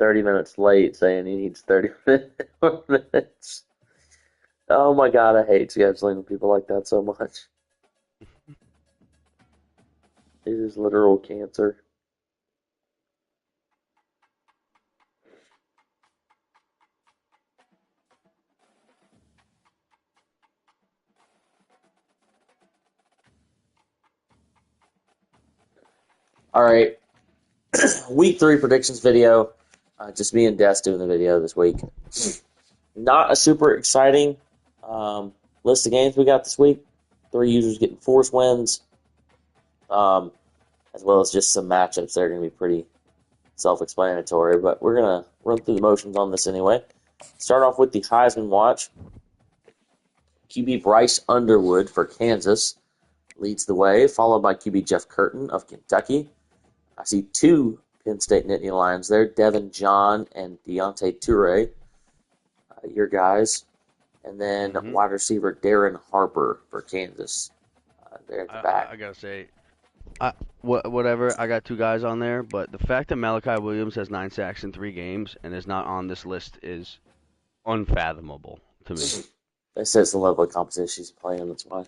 30 minutes late saying he needs 30 more minutes. Oh my God, I hate scheduling people like that so much. It is literal cancer. All right, week 3 predictions video. Just me and Des doing the video this week. Not a super exciting list of games we got this week. 3 users getting force wins, as well as just some matchups that are going to be pretty self-explanatory. But we're going to run through the motions on this anyway. Start off with the Heisman watch. QB Bryce Underwood for Kansas leads the way, followed by QB Jeff Curtin of Kentucky. I see 2 Penn State Nittany Lions there, Devin John and Deontay Toure, your guys. And then wide receiver Darren Harper for Kansas. There at the back. I gotta say, whatever. I got 2 guys on there, but the fact that Malachi Williams has 9 sacks in 3 games and is not on this list is unfathomable to me. That says the level of competition she's playing. That's why.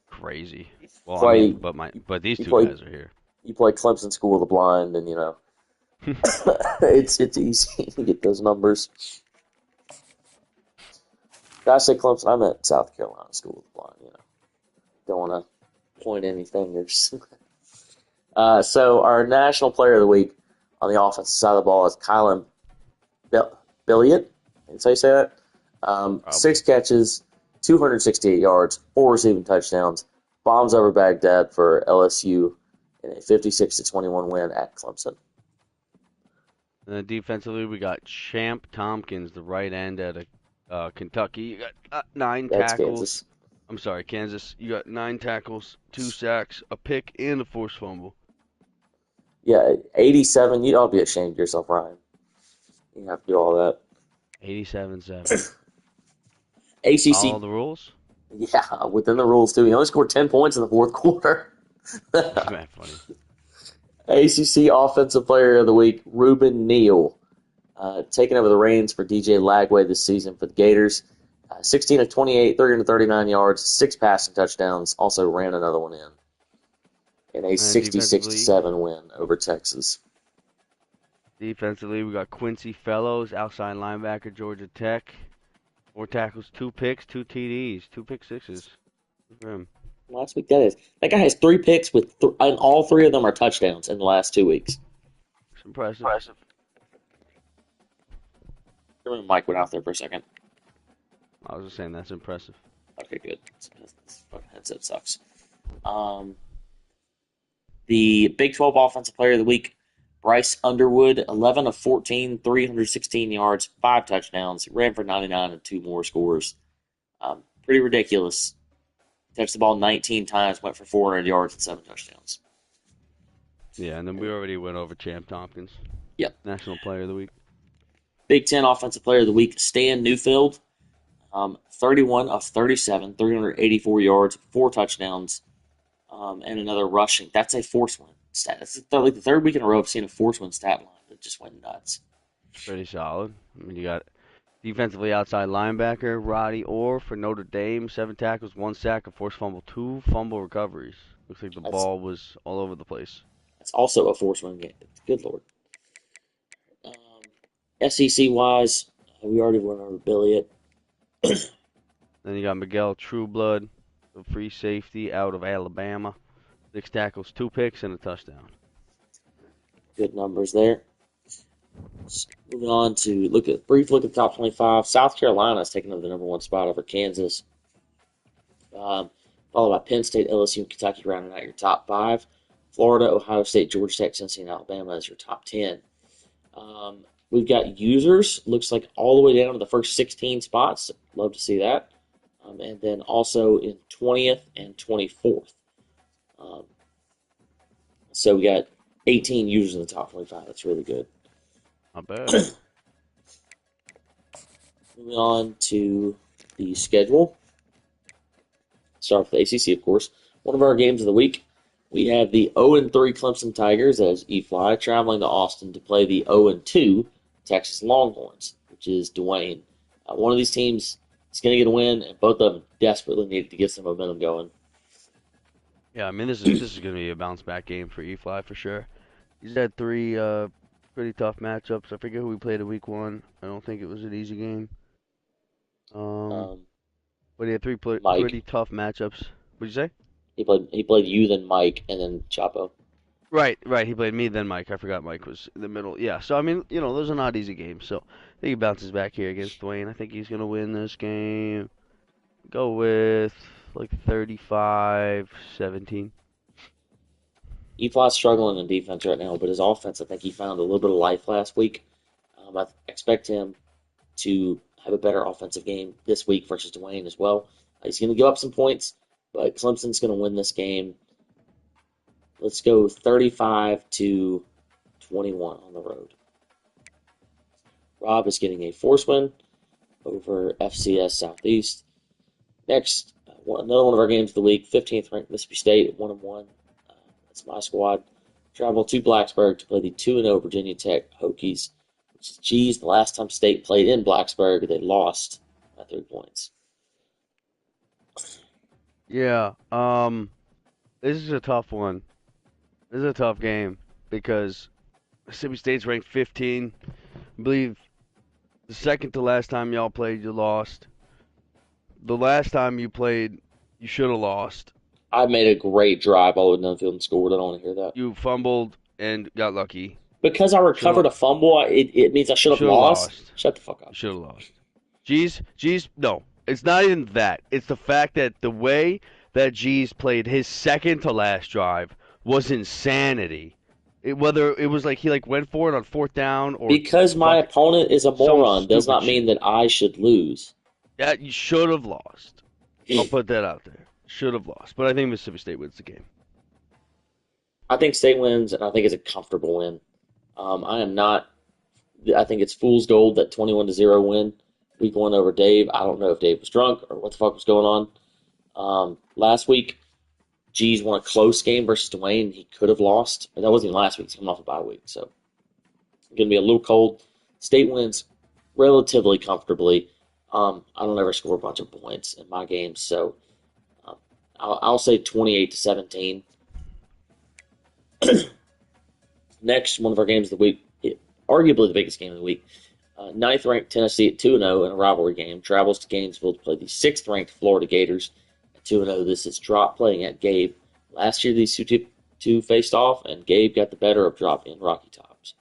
Crazy. Well, I mean, but these 2 guys are here. You play Clemson School of the Blind, and it's easy to get those numbers. Did I say Clemson? I meant South Carolina School of the Blind. Don't want to point any fingers. So our national player of the week on the offensive side of the ball is Kylan Billiot. That's how you say that. 6 catches, 268 yards, 4 receiving touchdowns, bombs over Baghdad for LSU in a 56-21 win at Clemson. And then defensively, we got Champ Tompkins, the right end at Kentucky. You got 9 That's tackles. Kansas. I'm sorry, Kansas. You got 9 tackles, 2 sacks, a pick, and a forced fumble. Yeah, 87. You ought to be ashamed of yourself, Ryan. You have to do all that. 87-7. ACC. Follow the rules? Yeah, within the rules, too. He only scored 10 points in the fourth quarter. Man, funny. ACC Offensive Player of the Week, Ruben Neal, taking over the reins for DJ Lagway this season for the Gators. 16 of 28, 339 yards, 6 passing touchdowns. Also ran another one in a 66-7 win over Texas. Defensively, we got Quincy Fellows, outside linebacker, Georgia Tech. 4 tackles, 2 picks, 2 TDs, 2 pick sixes. Good for him. Last week, that guy has 3 picks with, and all 3 of them are touchdowns in the last 2 weeks. It's impressive. Mike went out there for a second. I was just saying that's impressive. Okay, good. This fucking headset sucks. The Big 12 Offensive Player of the Week, Bryce Underwood, 11 of 14, 316 yards, 5 touchdowns, ran for 99 and 2 more scores. Pretty ridiculous. Touched the ball 19 times, went for 400 yards and 7 touchdowns. Yeah, and then we already went over Champ Tompkins. Yep. National Player of the Week. Big 10 Offensive Player of the Week, Stan Newfield, 31 of 37, 384 yards, 4 touchdowns, and another rushing. That's a force win stat. That's like the 3rd week in a row I've seen a force win stat line that just went nuts. Pretty solid. I mean, you got defensively outside linebacker, Roddy Orr for Notre Dame, 7 tackles, 1 sack, a forced fumble, 2 fumble recoveries. Looks like the ball was all over the place. That's also a force win game. Good Lord. SEC-wise, we already went over Billiot. Then you got Miguel Trueblood, the free safety out of Alabama. 6 tackles, 2 picks, and a touchdown. Good numbers there. Moving on to brief look at the top 25. South Carolina is taking over the number 1 spot over Kansas. Followed by Penn State, LSU, and Kentucky rounding out your top 5. Florida, Ohio State, Georgia Tech, Tennessee, and Alabama as your top 10. We've got users, looks like all the way down to the first 16 spots. Love to see that. And then also in 20th and 24th. So we got 18 users in the top 25. That's really good. Not bad. Moving on to the schedule. Start with the ACC, of course. One of our games of the week, We have the 0-3 Clemson Tigers as E-Fly traveling to Austin to play the 0-2 Texas Longhorns, which is Dwayne. One of these teams is going to get a win, and both of them desperately need to get some momentum going. Yeah, I mean this is gonna be a bounce back game for E-Fly for sure. He's had three pretty tough matchups. I forget who we played in week 1. I don't think it was an easy game. Um, Um, but he had three Mike, pretty tough matchups. What'd you say? he played you, then Mike, and then Chapo. Right, right. He played me, then Mike. I forgot Mike was in the middle. Yeah, so I mean, those are not easy games. So I think he bounces back here against Dwayne. I think he's gonna win this game. Go with like 35-17. E-Fly's struggling in defense right now, but his offense, I think he found a little bit of life last week. I expect him to have a better offensive game this week versus Dwayne as well. He's going to give up some points, but Clemson's going to win this game. Let's go 35-21 on the road. Rob is getting a force win over FCS Southeast. Next, another one of our games of the week, 15th ranked Mississippi State at 1-1. That's my squad. Travel to Blacksburg to play the 2-0 Virginia Tech Hokies. Geez, the last time State played in Blacksburg, they lost by 3 points. Yeah. This is a tough one. This is a tough game because Mississippi State's ranked 15. I believe the second to last time y'all played, you lost. The last time you played, you should have lost. I made a great drive all the way down the field and scored. I don't want to hear that. You fumbled and got lucky. Because I recovered a fumble, it means I should have lost. Shut the fuck up. Should have lost. Geez, no. It's not even that. It's the fact that the way that G's played his second to last drive was insanity. Whether it was like he went for it on 4th down or because my opponent is a moron does not mean shit. that I should lose. Yeah, you should have lost. I'll put that out there. Should have lost. But I think Mississippi State wins the game. I think State wins, and I think it's a comfortable win. I am not. I think it's fool's gold that 21-0 win week 1 over Dave. I don't know if Dave was drunk or what the fuck was going on. Last week, G's won a close game versus Dwayne. He could have lost. And that wasn't even last week. He's coming off a bye week. So it's going to be a little cold. State wins relatively comfortably. I don't ever score a bunch of points in my games. So I'll say 28-17. Next, one of our games of the week, arguably the biggest game of the week. 9th-ranked Tennessee at 2-0 in a rivalry game travels to Gainesville to play the 6th-ranked Florida Gators at 2-0. This is Drop playing at Gabe. Last year, these two faced off, and Gabe got the better of Drop in Rocky Tops.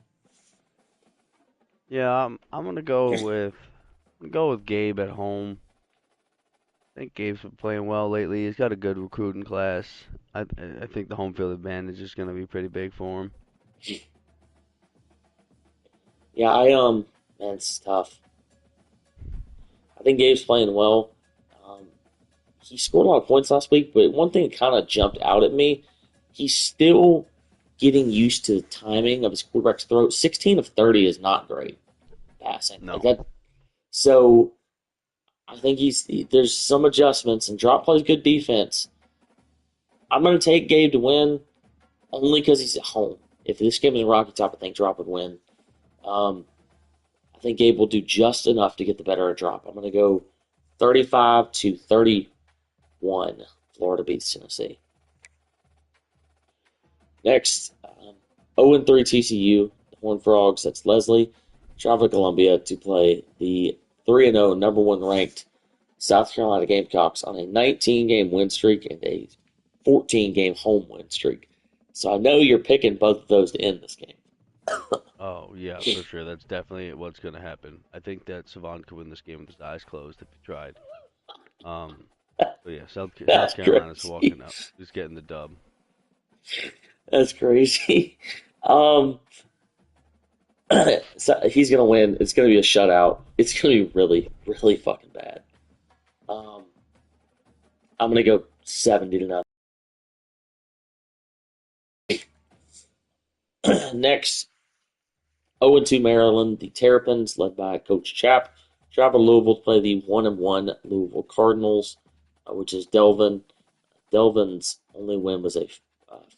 Yeah, I'm gonna go with Gabe at home. I think Gabe's been playing well lately. He's got a good recruiting class. I think the home field advantage is gonna be pretty big for him. Yeah, man, it's tough. I think Gabe's playing well. He scored a lot of points last week, but one thing that kind of jumped out at me, he's still getting used to the timing of his quarterback's throw. 16 of 30 is not great passing. No. So I think there's some adjustments, and Drop plays good defense. I'm going to take Gabe to win only because he's at home. If this game was in Rocky Top, I think Drop would win. I think Gabe will do just enough to get the better of Drop. I'm going to go 35-31. Florida beats Tennessee. Next, 0-3 TCU, the Horned Frogs. That's Leslie. Travel to Columbia to play the 3-0 number 1 ranked South Carolina Gamecocks on a 19-game win streak and a 14-game home win streak. So I know you're picking both of those to end this game. Oh, yeah, for sure. That's definitely what's going to happen. I think that Savon could win this game with his eyes closed if he tried. But yeah, South Carolina's walking up. He's getting the dub. That's crazy. So he's going to win. It's going to be a shutout. It's going to be really, really fucking bad. I'm going to go 70-0. Next, 0-2 Maryland, the Terrapins, led by Coach Chapp, travel to Louisville to play the 1-1 Louisville Cardinals, which is Delvin. Delvin's only win was a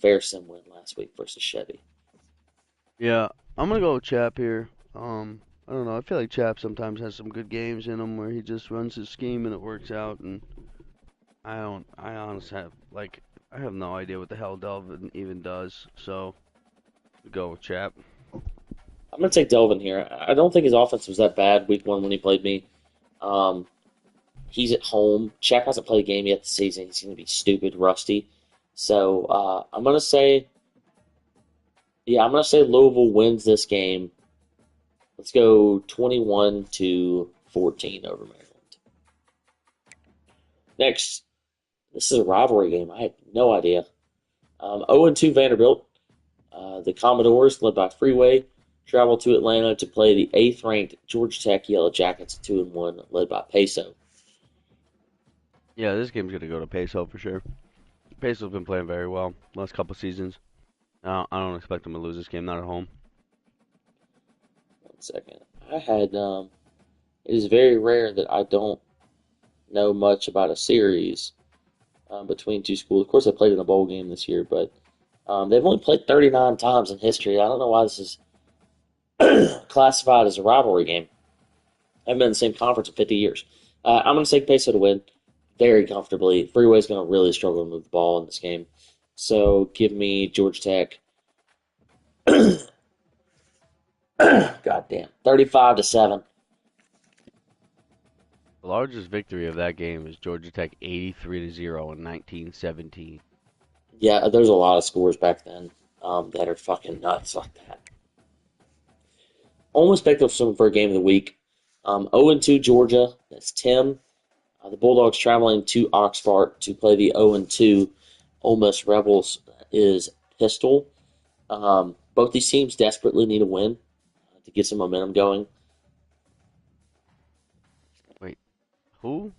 Fairson win last week versus Chevy. Yeah, I'm gonna go with Chap here. I don't know. I feel like Chap sometimes has some good games in him where he just runs his scheme and it works out. And I don't. I honestly have I have no idea what the hell Delvin even does. So go with Chap. I'm going to take Delvin here. I don't think his offense was that bad week one when he played me. Um, he's at home. Chap hasn't played a game yet this season. He's going to be stupid, rusty. So I'm going to say, yeah, I'm going to say Louisville wins this game. Let's go 21-14 over Maryland. Next, this is a rivalry game. I had no idea. 0-2 Vanderbilt. The Commodores, led by Freeway, travel to Atlanta to play the 8th-ranked Georgia Tech Yellow Jackets, 2-1, led by Peso. Yeah, this game's gonna go to Peso for sure. Peso's been playing very well last couple seasons. I don't expect them to lose this game, not at home. 1 second. I had. It is very rare that I don't know much about a series between two schools. Of course, they played in a bowl game this year, but they've only played 39 times in history. I don't know why this is classified as a rivalry game. I've been in the same conference in 50 years. I'm going to take Peso to win very comfortably. Freeway's going to really struggle to move the ball in this game. So give me Georgia Tech. Goddamn. 35-7. The largest victory of that game is Georgia Tech 83-0 in 1917. Yeah, there's a lot of scores back then that are fucking nuts like that. Almost picked up some for a game of the week. 0-2 Georgia. That's Tim. The Bulldogs traveling to Oxford to play the 0-2 Ole Miss Rebels is Pistol. Both these teams desperately need a win to get some momentum going. Wait, who?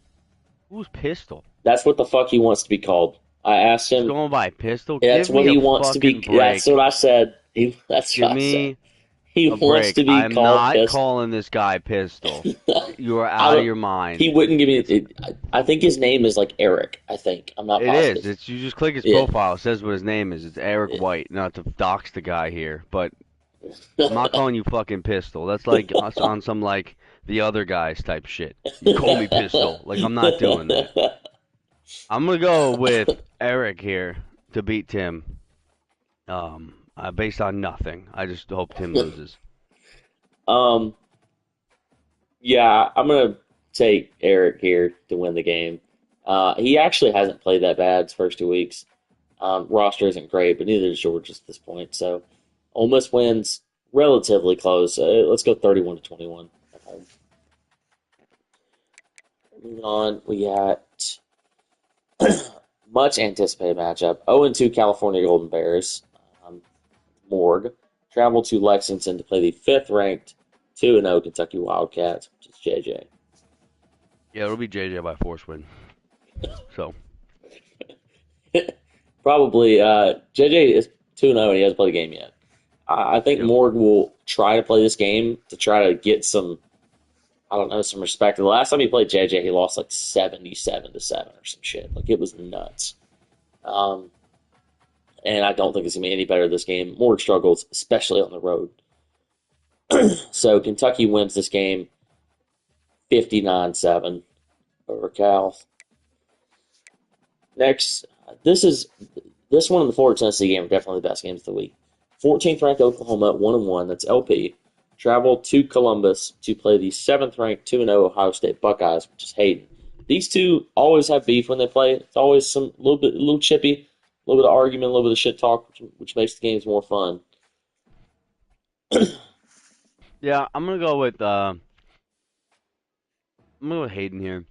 Who's Pistol? That's what the fuck he wants to be called. I asked He's him. going by Pistol? That's Give what me he a wants to be. fucking break. That's what I said. That's Give what I said. me He a wants break. to be I'm called not Pistol. calling this guy Pistol. You are I out of don't. your mind. He wouldn't give me. I think his name is like Eric. I think I'm not It is. positive. It's you just click his Yeah. profile. It says what his name is. It's Eric White. Not to dox the guy here, but I'm not calling you fucking Pistol. That's like us on some like the other guys type shit. You call me Pistol. Like I'm not doing that. I'm gonna go with Eric here to beat Tim. Based on nothing. I just hope Tim loses. Yeah, I'm gonna take Eric here to win the game. He actually hasn't played that bad his first 2 weeks. Roster isn't great, but neither is Georgia at this point. So, Ole Miss wins relatively close. Let's go 31-21 at home. Moving on, we got much anticipated matchup. 0-2 California Golden Bears. Morgue travel to Lexington to play the 5th-ranked 2-0 Kentucky Wildcats, which is JJ. Yeah, it'll be JJ by force win. So Probably. JJ is 2-0 and he hasn't played a game yet. I think Yep. Morgue will try to play this game to try to get some, I don't know, some respect. The last time he played JJ, he lost like 77-7 or some shit. Like, it was nuts. And I don't think it's going to be any better this game. Morgue struggles, especially on the road. So Kentucky wins this game 59-7 over Cal. Next, this one and the Florida Tennessee game are definitely the best games of the week. 14th ranked Oklahoma 1-1, that's LP, travel to Columbus to play the 7th ranked 2-0 Ohio State Buckeyes, which is Hayden. These two always have beef when they play. It's always a little chippy, a little bit of argument, a little bit of shit talk, which makes the games more fun. yeah, I'm gonna go with Hayden here,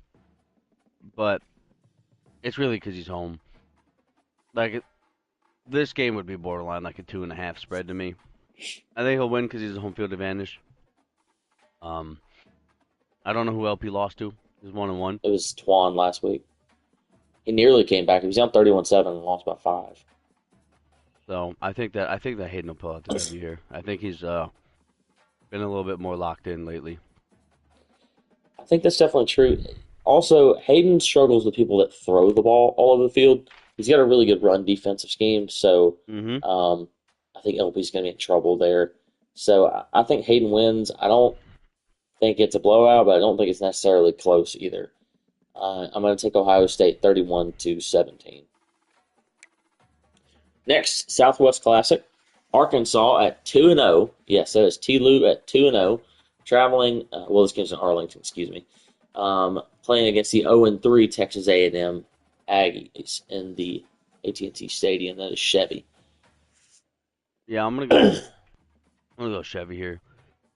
but it's really because he's home. Like this game would be borderline like a 2.5 spread to me. I think he'll win because he's a home field advantage. I don't know who LP lost to. He's 1-1. It was Twan last week. He nearly came back. He was down 31-7 and lost by 5. So I think that Hayden will pull out the W here. I think he's been a little bit more locked in lately. I think that's definitely true. Also, Hayden struggles with people that throw the ball all over the field. he's got a really good run defensive scheme. So Mm-hmm. I think LB's going to be in trouble there. So I think Hayden wins. I don't think it's a blowout, but I don't think it's necessarily close either. I'm going to take Ohio State 31-17. Next, Southwest Classic, Arkansas at 2-0. Yes, that is T. Lou at 2-0, traveling. Well, this game's in Arlington. Excuse me. Playing against the 0-3 Texas A&M Aggies in the AT&T Stadium. That is Chevy. Yeah, I'm gonna go Chevy here.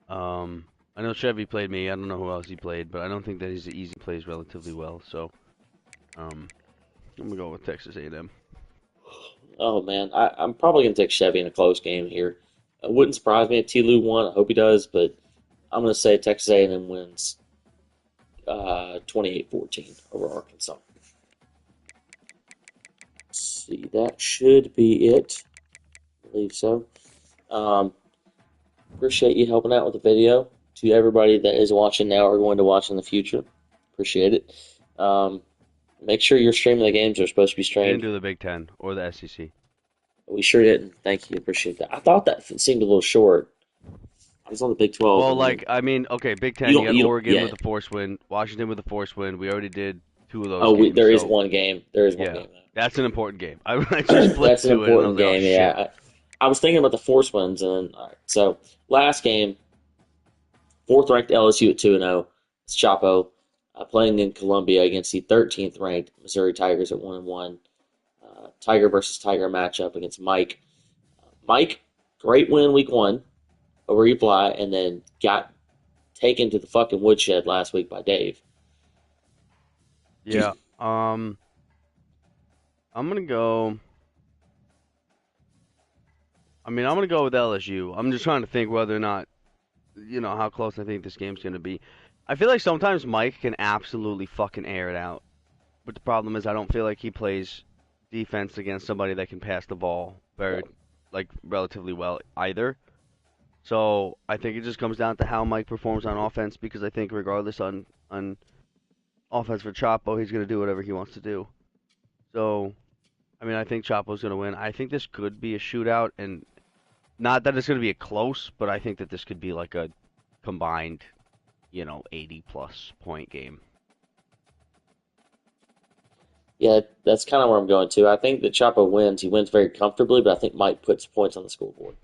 I know Chevy played me. I don't know who else he played, but I don't think that he's easy. Plays relatively well, so um, I'm gonna go with Texas A&M. Oh man, I'm probably gonna take Chevy in a close game here. It wouldn't surprise me if T. Lou won. I hope he does, but I'm gonna say Texas A&M wins 28-14 over Arkansas. Let's see, that should be it. I believe so. Um, Appreciate you helping out with the video. To everybody that is watching now or going to watch in the future, appreciate it. Um, Make sure you're streaming the games that are supposed to be We didn't streamed. do the Big Ten or the SEC. We sure didn't. Thank you. Appreciate that. I thought that seemed a little short. I was on the Big 12, Well, and then like I mean, okay, Big you Ten. You don't. got You don't. Oregon Yeah. with a force win, Washington with a force win. We already did two of those Oh, games, there is so one game. There is one yeah, game. that's an important game. I just flipped That's an to it and I important was like, oh game. shit. Yeah. I was thinking about the force ones, and then all right. So last game, fourth ranked LSU at 2-0. It's Chapo playing in Columbia against the 13th ranked Missouri Tigers at 1-1. Tiger versus Tiger matchup against Mike. Mike, great win week one over Reply, and then got taken to the fucking woodshed last week by Dave. Yeah. I'm gonna go. I mean, I'm gonna go with LSU. I'm just trying to think whether or not, how close I think this game's gonna be. I feel like sometimes Mike can absolutely fucking air it out, but the problem is I don't feel like he plays defense against somebody that can pass the ball very, Yep. like, relatively well either. So I think it just comes down to how Mike performs on offense because I think regardless on offense for Chapo, he's gonna do whatever he wants to do. So I mean, I think Chapo's gonna win. I think this could be a shootout, and not that it's gonna be a close, but I think that this could be like a combined, 80 plus point game. Yeah, that's kind of where I'm going to. I think that Chapo wins. He wins very comfortably, but I think Mike puts points on the scoreboard.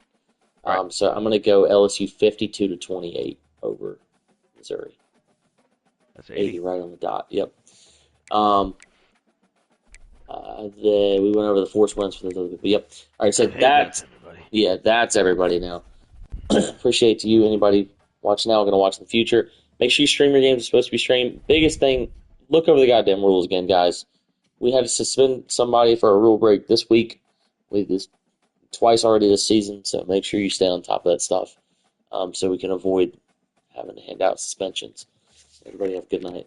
Right. So I'm going to go LSU 52-28 over Missouri. That's 80 80. right on the dot. Yep. Um, we went over the force wins for those other people. Yep. All right, so I think that's everybody. that's everybody now. Appreciate you, anybody watching now, going to watch in the future. Make sure you stream your games. It's supposed to be streamed. Biggest thing, look over the goddamn rules again, guys. We had to suspend somebody for a rule break this week. We this twice already this season, so make sure you stay on top of that stuff, so we can avoid having to hand out suspensions. Everybody have a good night.